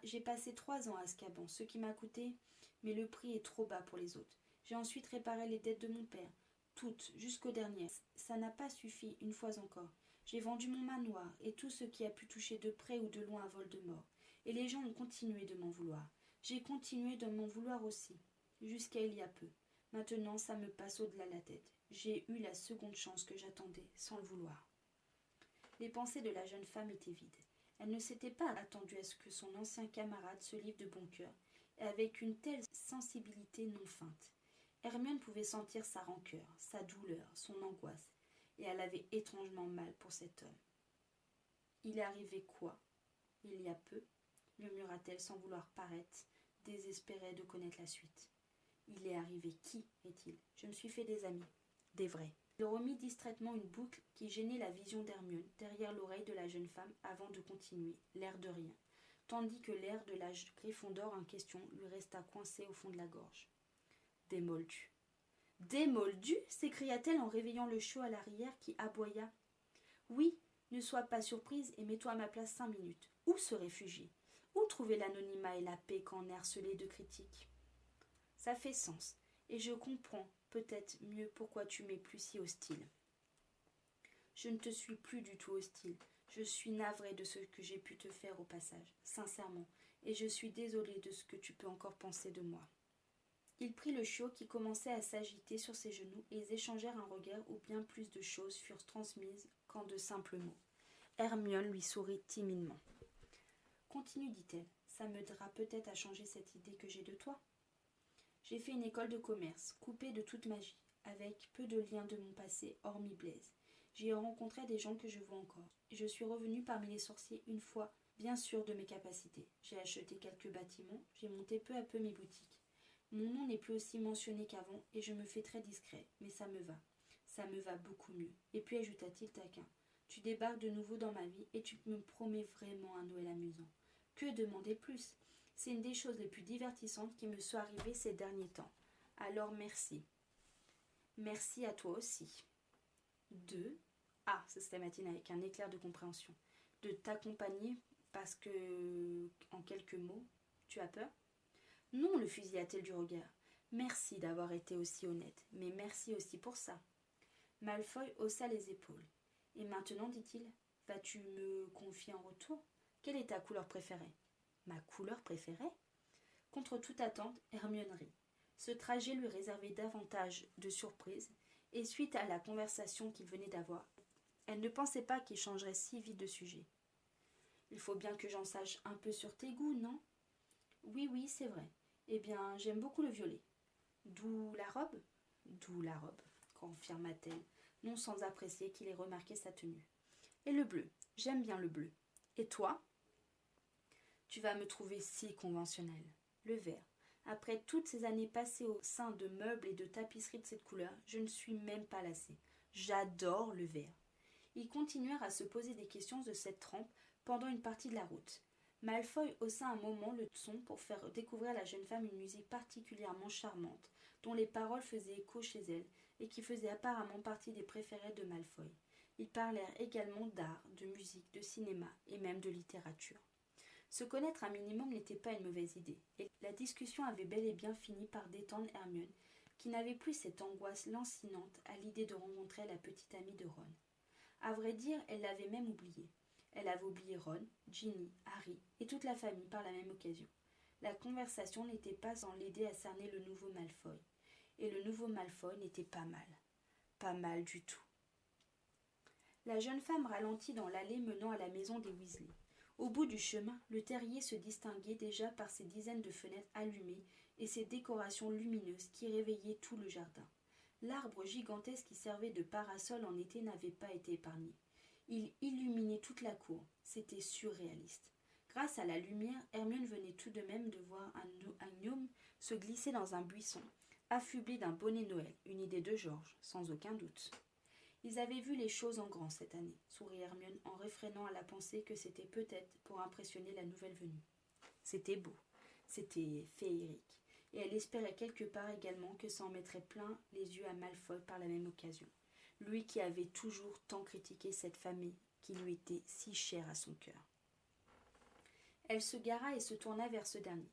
Speaker 1: J'ai passé 3 ans à Azkaban, ce qui m'a coûté, mais le prix est trop bas pour les autres. J'ai ensuite réparé les dettes de mon père, toutes, jusqu'au dernier. Ça n'a pas suffi, une fois encore. J'ai vendu mon manoir et tout ce qui a pu toucher de près ou de loin à Voldemort. Et les gens ont continué de m'en vouloir. J'ai continué de m'en vouloir aussi, jusqu'à il y a peu. Maintenant, ça me passe au-delà la tête. J'ai eu la seconde chance que j'attendais, sans le vouloir. Les pensées de la jeune femme étaient vides. Elle ne s'était pas attendue à ce que son ancien camarade se livre de bon cœur, et avec une telle sensibilité non feinte. Hermione pouvait sentir sa rancœur, sa douleur, son angoisse, et elle avait étrangement mal pour cet homme. « Il est arrivé quoi, il y a peu ?» murmura-t-elle sans vouloir paraître désespérée de connaître la suite. « Il est arrivé qui, est-il ? Je me suis fait des amis, des vrais. » Il remit distraitement une boucle qui gênait la vision d'Hermione derrière l'oreille de la jeune femme avant de continuer, l'air de rien, tandis que l'air de la Gryffondor en question lui resta coincé au fond de la gorge. Des moldus. Des moldus s'écria-t-elle en réveillant le chiot à l'arrière qui aboya. Oui, ne sois pas surprise et mets-toi à ma place 5 minutes. Où se réfugier? Où trouver l'anonymat et la paix quand on est harcelé de critiques? Ça fait sens, et je comprends peut-être mieux pourquoi tu m'es plus si hostile. Je ne te suis plus du tout hostile. Je suis navrée de ce que j'ai pu te faire au passage, sincèrement, et je suis désolée de ce que tu peux encore penser de moi. Il prit le chiot qui commençait à s'agiter sur ses genoux et ils échangèrent un regard où bien plus de choses furent transmises qu'en de simples mots. Hermione lui sourit timidement. Continue, dit-elle, ça m'aidera peut-être à changer cette idée que j'ai de toi. J'ai fait une école de commerce, coupée de toute magie, avec peu de liens de mon passé, hormis Blaise. J'y ai rencontré des gens que je vois encore. Et je suis revenue parmi les sorciers une fois, bien sûre de mes capacités. J'ai acheté quelques bâtiments, j'ai monté peu à peu mes boutiques. Mon nom n'est plus aussi mentionné qu'avant et je me fais très discret, mais ça me va. Ça me va beaucoup mieux. Et puis ajouta-t-il taquin, tu débarques de nouveau dans ma vie et tu me promets vraiment un Noël amusant. Que demander plus? C'est une des choses les plus divertissantes qui me soit arrivée ces derniers temps. Alors merci. Merci à toi aussi. S'exclama Matine avec un éclair de compréhension. De t'accompagner parce que, en quelques mots, tu as peur? Non, le fusilla-t-elle du regard. Merci d'avoir été aussi honnête, mais merci aussi pour ça. Malfoy haussa les épaules. Et maintenant, dit-il, vas-tu me confier en retour? Quelle est ta couleur préférée? Ma couleur préférée? Contre toute attente, Hermione rit. Ce trajet lui réservait davantage de surprises, et suite à la conversation qu'il venait d'avoir, elle ne pensait pas qu'il changerait si vite de sujet. Il faut bien que j'en sache un peu sur tes goûts, non? Oui, c'est vrai. Eh bien, j'aime beaucoup le violet. D'où la robe? D'où la robe, confirma-t-elle, non sans apprécier qu'il ait remarqué sa tenue. Et le bleu, j'aime bien le bleu. Et toi? Tu vas me trouver si conventionnelle. Le vert. Après toutes ces années passées au sein de meubles et de tapisseries de cette couleur, je ne suis même pas lassée. J'adore le vert. Ils continuèrent à se poser des questions de cette trempe pendant une partie de la route. Malfoy haussa un moment le son pour faire découvrir à la jeune femme une musique particulièrement charmante, dont les paroles faisaient écho chez elle et qui faisait apparemment partie des préférées de Malfoy. Ils parlèrent également d'art, de musique, de cinéma et même de littérature. Se connaître un minimum n'était pas une mauvaise idée, et la discussion avait bel et bien fini par détendre Hermione, qui n'avait plus cette angoisse lancinante à l'idée de rencontrer la petite amie de Ron. À vrai dire, elle l'avait même oublié. Elle avait oublié Ron, Ginny, Harry et toute la famille par la même occasion. La conversation n'était pas sans l'aider à cerner le nouveau Malfoy. Et le nouveau Malfoy n'était pas mal. Pas mal du tout. La jeune femme ralentit dans l'allée menant à la maison des Weasley. Au bout du chemin, le terrier se distinguait déjà par ses dizaines de fenêtres allumées et ses décorations lumineuses qui réveillaient tout le jardin. L'arbre gigantesque qui servait de parasol en été n'avait pas été épargné. Il illuminait toute la cour. C'était surréaliste. Grâce à la lumière, Hermione venait tout de même de voir un gnome se glisser dans un buisson, affublé d'un bonnet Noël, une idée de George, sans aucun doute. Ils avaient vu les choses en grand cette année, sourit Hermione en réfrénant à la pensée que c'était peut-être pour impressionner la nouvelle venue. C'était beau, c'était féerique, et elle espérait quelque part également que ça en mettrait plein les yeux à Malfoy par la même occasion. lui qui avait toujours tant critiqué cette famille qui lui était si chère à son cœur. Elle se gara et se tourna vers ce dernier.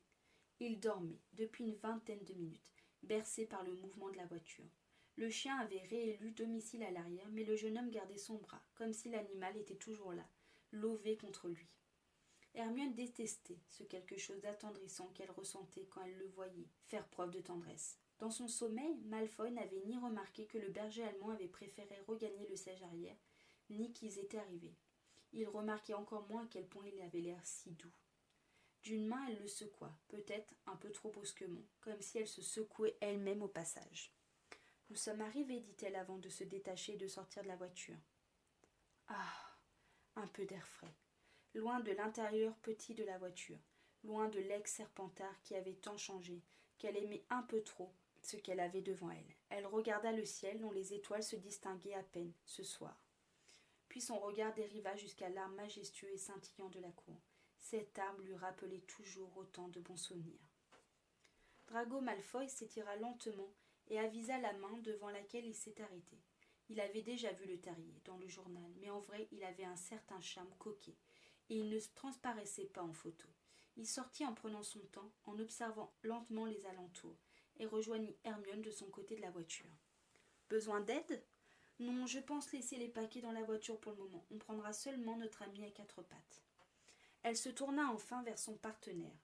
Speaker 1: Il dormait depuis une vingtaine de minutes, bercé par le mouvement de la voiture. Le chien avait réélu domicile à l'arrière, mais le jeune homme gardait son bras, comme si l'animal était toujours là, lové contre lui. Hermione détestait ce quelque chose d'attendrissant qu'elle ressentait quand elle le voyait faire preuve de tendresse. Dans son sommeil, Malfoy n'avait ni remarqué que le berger allemand avait préféré regagner le siège arrière, ni qu'ils étaient arrivés. Il remarquait encore moins à quel point il avait l'air si doux. D'une main, elle le secoua, peut-être un peu trop brusquement, comme si elle se secouait elle-même au passage. « Nous sommes arrivés, dit-elle avant de se détacher et de sortir de la voiture. Ah, un peu d'air frais. Loin de l'intérieur petit de la voiture, loin de l'ex-Serpentard qui avait tant changé, qu'elle aimait un peu trop ce qu'elle avait devant elle. Elle regarda le ciel dont les étoiles se distinguaient à peine ce soir. Puis son regard dériva jusqu'à l'arbre majestueux et scintillant de la cour. Cet arbre lui rappelait toujours autant de bons souvenirs. Drago Malfoy s'étira lentement et avisa la main devant laquelle il s'était arrêté. Il avait déjà vu le terrier dans le journal, mais en vrai il avait un certain charme coquet, et il ne transparaissait pas en photo. Il sortit en prenant son temps, en observant lentement les alentours, et rejoignit Hermione de son côté de la voiture. « Besoin d'aide ? Non, je pense laisser les paquets dans la voiture pour le moment. On prendra seulement notre ami à quatre pattes. » Elle se tourna enfin vers son partenaire,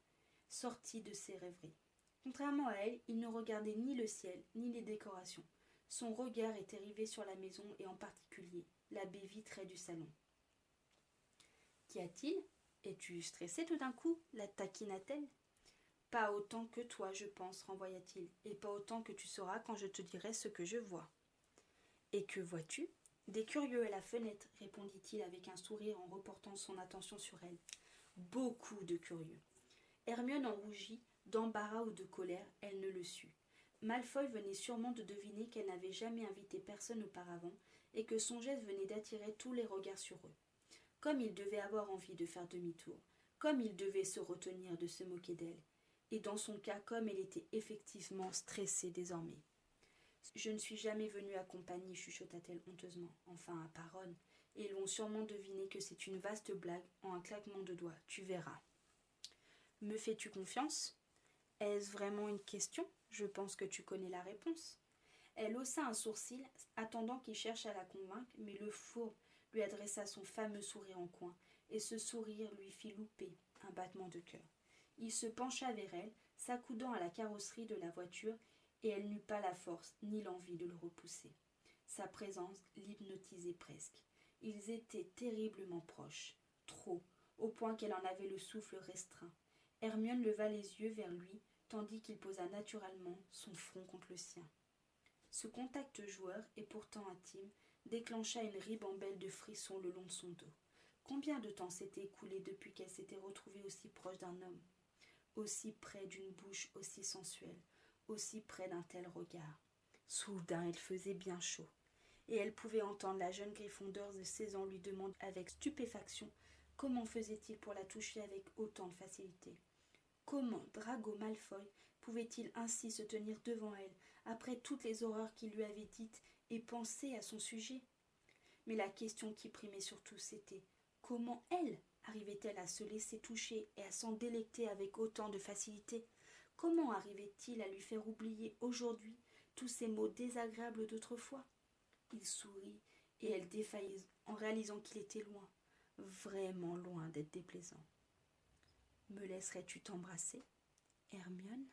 Speaker 1: sorti de ses rêveries. Contrairement à elle, il ne regardait ni le ciel, ni les décorations. Son regard était rivé sur la maison et en particulier la baie vitrée du salon. « Qu'y a-t-il ? Es-tu stressé tout d'un coup ?» la taquina-t-elle. « Pas autant que toi, je pense, renvoya-t-il, et pas autant que tu sauras quand je te dirai ce que je vois. »« Et que vois-tu ? » ?»« Des curieux à la fenêtre, répondit-il avec un sourire en reportant son attention sur elle. « Beaucoup de curieux. » Hermione en rougit, d'embarras ou de colère, elle ne le sut. Malfoy venait sûrement de deviner qu'elle n'avait jamais invité personne auparavant et que son geste venait d'attirer tous les regards sur eux. Comme il devait avoir envie de faire demi-tour, comme il devait se retenir de se moquer d'elle, et dans son cas, comme elle était effectivement stressée désormais. « Je ne suis jamais venue à compagnie, chuchota-t-elle honteusement, enfin à part Ron, et ils vont sûrement deviner que c'est une vaste blague en un claquement de doigts, tu verras. »« Me fais-tu confiance ? Est-ce vraiment une question ? Je pense que tu connais la réponse. » Elle haussa un sourcil, attendant qu'il cherche à la convaincre, mais le fourbe lui adressa son fameux sourire en coin, et ce sourire lui fit louper un battement de cœur. Il se pencha vers elle, s'accoudant à la carrosserie de la voiture, et elle n'eut pas la force ni l'envie de le repousser. Sa présence l'hypnotisait presque. Ils étaient terriblement proches, trop, au point qu'elle en avait le souffle restreint. Hermione leva les yeux vers lui, tandis qu'il posa naturellement son front contre le sien. Ce contact joueur, et pourtant intime, déclencha une ribambelle de frissons le long de son dos. Combien de temps s'était écoulé depuis qu'elle s'était retrouvée aussi proche d'un homme, aussi près d'une bouche aussi sensuelle, aussi près d'un tel regard. Soudain, il faisait bien chaud, et elle pouvait entendre la jeune Gryffondor de 16 ans lui demander avec stupéfaction comment faisait-il pour la toucher avec autant de facilité. Comment Drago Malfoy pouvait-il ainsi se tenir devant elle, après toutes les horreurs qu'il lui avait dites et pensées à son sujet? Mais la question qui primait surtout, c'était comment elle arrivait-elle à se laisser toucher et à s'en délecter avec autant de facilité? Comment arrivait-il à lui faire oublier aujourd'hui tous ces mots désagréables d'autrefois? Il sourit et elle défaillit en réalisant qu'il était loin, vraiment loin d'être déplaisant. « Me laisserais-tu t'embrasser, Hermione ?»